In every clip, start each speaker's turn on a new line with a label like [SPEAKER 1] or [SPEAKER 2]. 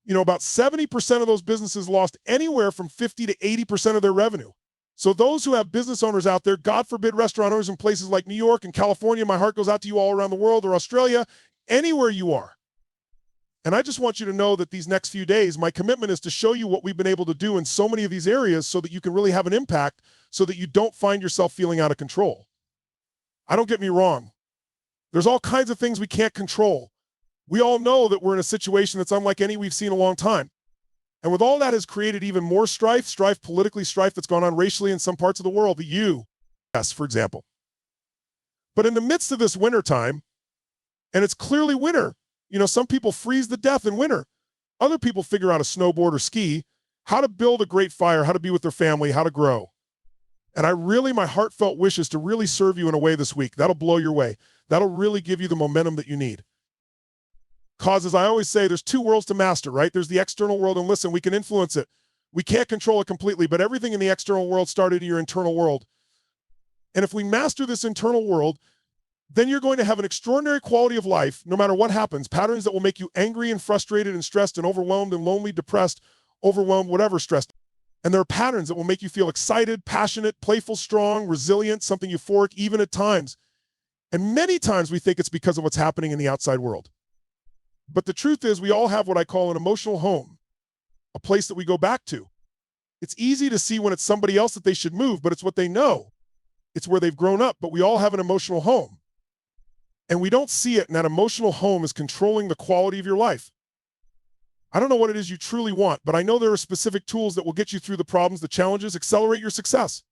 [SPEAKER 1] About 70% of those businesses lost anywhere from 50 to 80% of their revenue. So those who have business owners out there, God forbid restaurateurs in places like New York and California, my heart goes out to you all around the world, or Australia, anywhere you are. And I just want you to know that these next few days, my commitment is to show you what we've been able to do in so many of these areas so that you can really have an impact, so that you don't find yourself feeling out of control. Don't get me wrong. There's all kinds of things we can't control. We all know that we're in a situation that's unlike any we've seen in a long time. And with all that has created even more strife politically, strife that's gone on racially in some parts of the world, the U.S., for example. But in the midst of this wintertime, and it's clearly winter, some people freeze to death in winter. Other people figure out to snowboard or ski, how to build a great fire, how to be with their family, how to grow. And my heartfelt wish is to really serve you in a way this week. That'll blow your way. That'll really give you the momentum that you need. Because as I always say, there's two worlds to master, right? There's the external world, and listen, we can influence it. We can't control it completely, but everything in the external world started in your internal world. And if we master this internal world, then you're going to have an extraordinary quality of life, no matter what happens. Patterns that will make you angry and frustrated and stressed and overwhelmed and lonely, depressed, overwhelmed, whatever, stressed. And there are patterns that will make you feel excited, passionate, playful, strong, resilient, something euphoric, even at times. And many times we think it's because of what's happening in the outside world. But the truth is, we all have what I call an emotional home, a place that we go back to. It's easy to see when it's somebody else that they should move, but it's what they know. It's where they've grown up, but we all have an emotional home. And we don't see it, and that emotional home is controlling the quality of your life. I don't know what it is you truly want, but I know there are specific tools that will get you through the problems, the challenges, accelerate your success.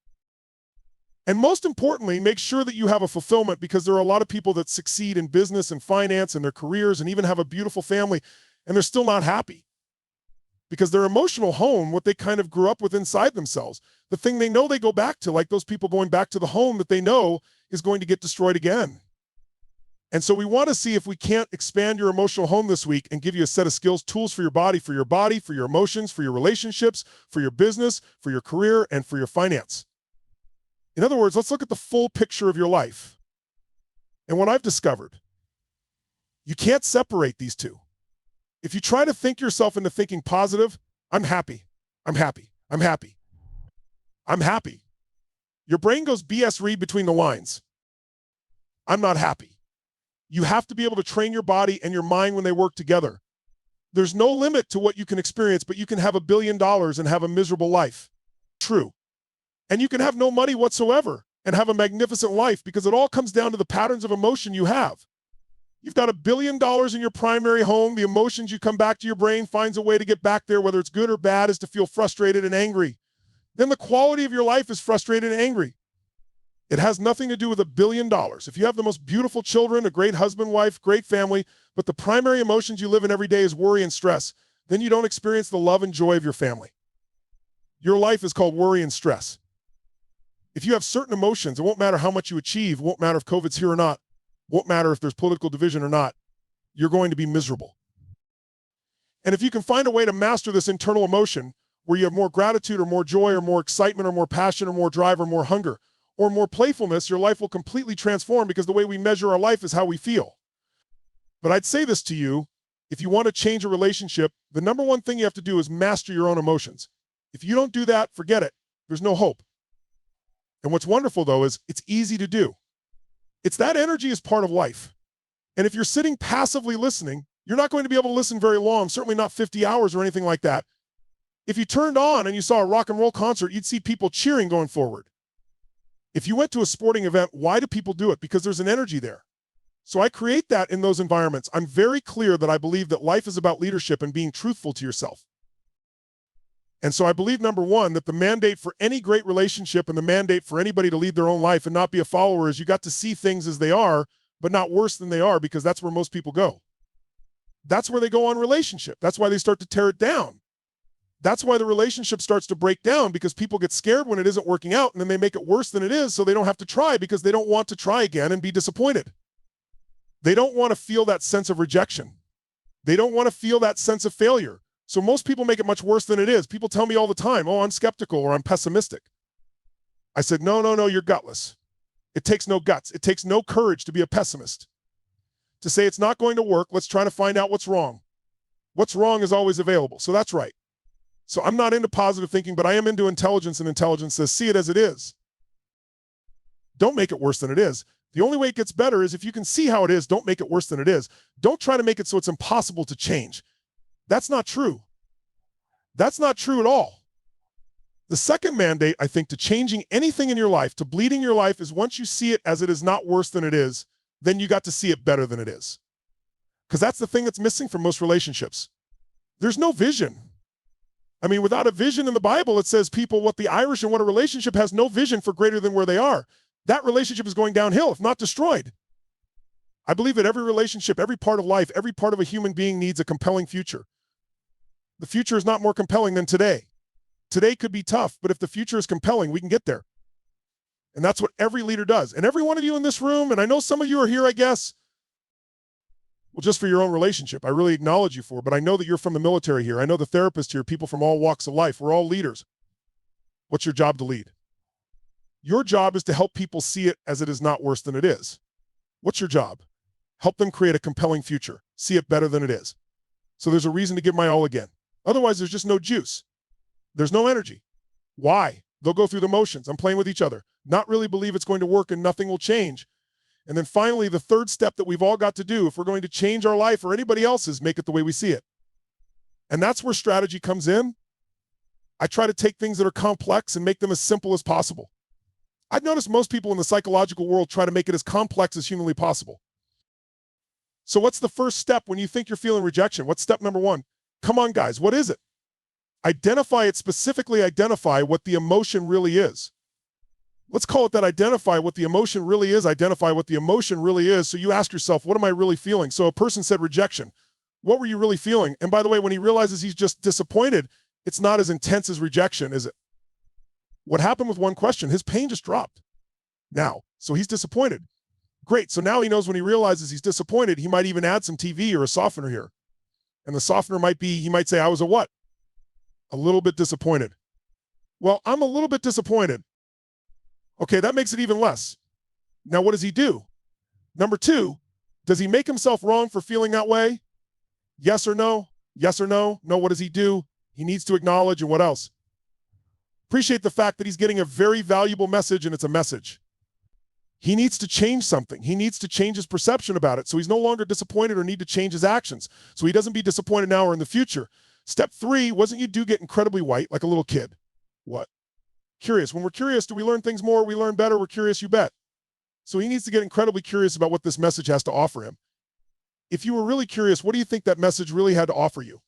[SPEAKER 1] And most importantly, make sure that you have a fulfillment, because there are a lot of people that succeed in business and finance and their careers and even have a beautiful family, and they're still not happy. Because their emotional home, what they kind of grew up with inside themselves, the thing they know they go back to, like those people going back to the home that they know is going to get destroyed again. And so we want to see if we can't expand your emotional home this week and give you a set of skills, tools for your body, for your emotions, for your relationships, for your business, for your career, and for your finance. In other words, let's look at the full picture of your life. And what I've discovered, you can't separate these two. If you try to think yourself into thinking positive, I'm happy, I'm happy, I'm happy, I'm happy. Your brain goes BS read between the lines. I'm not happy. You have to be able to train your body and your mind when they work together. There's no limit to what you can experience, but you can have $1 billion and have a miserable life. True. And you can have no money whatsoever and have a magnificent life, because it all comes down to the patterns of emotion you have. You've got $1 billion in your primary home. The emotions you come back to, your brain finds a way to get back there, whether it's good or bad, is to feel frustrated and angry. Then the quality of your life is frustrated and angry. It has nothing to do with $1 billion. If you have the most beautiful children, a great husband, wife, great family, but the primary emotions you live in every day is worry and stress, then you don't experience the love and joy of your family. Your life is called worry and stress. If you have certain emotions, it won't matter how much you achieve, it won't matter if COVID's here or not, it won't matter if there's political division or not, you're going to be miserable. And if you can find a way to master this internal emotion where you have more gratitude or more joy or more excitement or more passion or more drive or more hunger, or more playfulness, your life will completely transform, because the way we measure our life is how we feel. But I'd say this to you, if you want to change a relationship, the number one thing you have to do is master your own emotions. If you don't do that, forget it. There's no hope. And what's wonderful, though, is it's easy to do. It's that energy is part of life. And if you're sitting passively listening, you're not going to be able to listen very long, certainly not 50 hours or anything like that. If you turned on and you saw a rock and roll concert, you'd see people cheering going forward. If you went to a sporting event, why do people do it? Because there's an energy there. So I create that in those environments. I'm very clear that I believe that life is about leadership and being truthful to yourself. And so I believe, number one, that the mandate for any great relationship and the mandate for anybody to lead their own life and not be a follower is you got to see things as they are, but not worse than they are, because that's where most people go. That's where they go on relationship. That's why they start to tear it down. That's why the relationship starts to break down, because people get scared when it isn't working out, and then they make it worse than it is so they don't have to try, because they don't want to try again and be disappointed. They don't want to feel that sense of rejection. They don't want to feel that sense of failure. So most people make it much worse than it is. People tell me all the time, oh, I'm skeptical or I'm pessimistic. I said, no, you're gutless. It takes no guts. It takes no courage to be a pessimist. To say it's not going to work, let's try to find out what's wrong. What's wrong is always available. So that's right. So I'm not into positive thinking, but I am into intelligence, and intelligence says see it as it is. Don't make it worse than it is. The only way it gets better is if you can see how it is, don't make it worse than it is. Don't try to make it so it's impossible to change. That's not true. That's not true at all. The second mandate, I think, to changing anything in your life, to bleeding your life, is once you see it as it is not worse than it is, then you got to see it better than it is. Because that's the thing that's missing from most relationships. There's no vision. I mean, without a vision in the Bible, it says people, what the Irish and what a relationship has no vision for greater than where they are. That relationship is going downhill, if not destroyed. I believe that every relationship, every part of life, every part of a human being needs a compelling future. The future is not more compelling than today. Today could be tough, but if the future is compelling, we can get there. And that's what every leader does. And every one of you in this room, and I know some of you are here, I guess, well, just for your own relationship, I really acknowledge you for it, but I know that you're from the military here. I know the therapists here, people from all walks of life. We're all leaders. What's your job to lead? Your job is to help people see it as it is not worse than it is. What's your job? Help them create a compelling future. See it better than it is. So there's a reason to give my all again. Otherwise, there's just no juice. There's no energy. Why? They'll go through the motions. I'm playing with each other. Not really believe it's going to work and nothing will change. And then finally, the third step that we've all got to do if we're going to change our life or anybody else's, make it the way we see it. And that's where strategy comes in. I try to take things that are complex and make them as simple as possible. I've noticed most people in the psychological world try to make it as complex as humanly possible. So what's the first step when you think you're feeling rejection? What's step number one? Come on, guys, what is it? Identify it, specifically identify what the emotion really is. Let's call it that. Identify what the emotion really is. Identify what the emotion really is. So you ask yourself, what am I really feeling? So a person said rejection. What were you really feeling? And by the way, when he realizes he's just disappointed, it's not as intense as rejection, is it? What happened with one question? His pain just dropped. Now, so he's disappointed. Great. So now he knows when he realizes he's disappointed, he might even add some TV or a softener here. And the softener might be, he might say, I was a what? A little bit disappointed. Well, I'm a little bit disappointed. Okay, that makes it even less. Now, what does he do? Number two, does he make himself wrong for feeling that way? Yes or no? Yes or no? No, what does he do? He needs to acknowledge, and what else? Appreciate the fact that he's getting a very valuable message, and it's a message. He needs to change something. He needs to change his perception about it. So he's no longer disappointed or need to change his actions. So he doesn't be disappointed now or in the future. Step three, wasn't you do get incredibly white like a little kid? What? Curious. When we're curious, do we learn things more? We learn better. We're curious, you bet. So he needs to get incredibly curious about what this message has to offer him. If you were really curious, what do you think that message really had to offer you?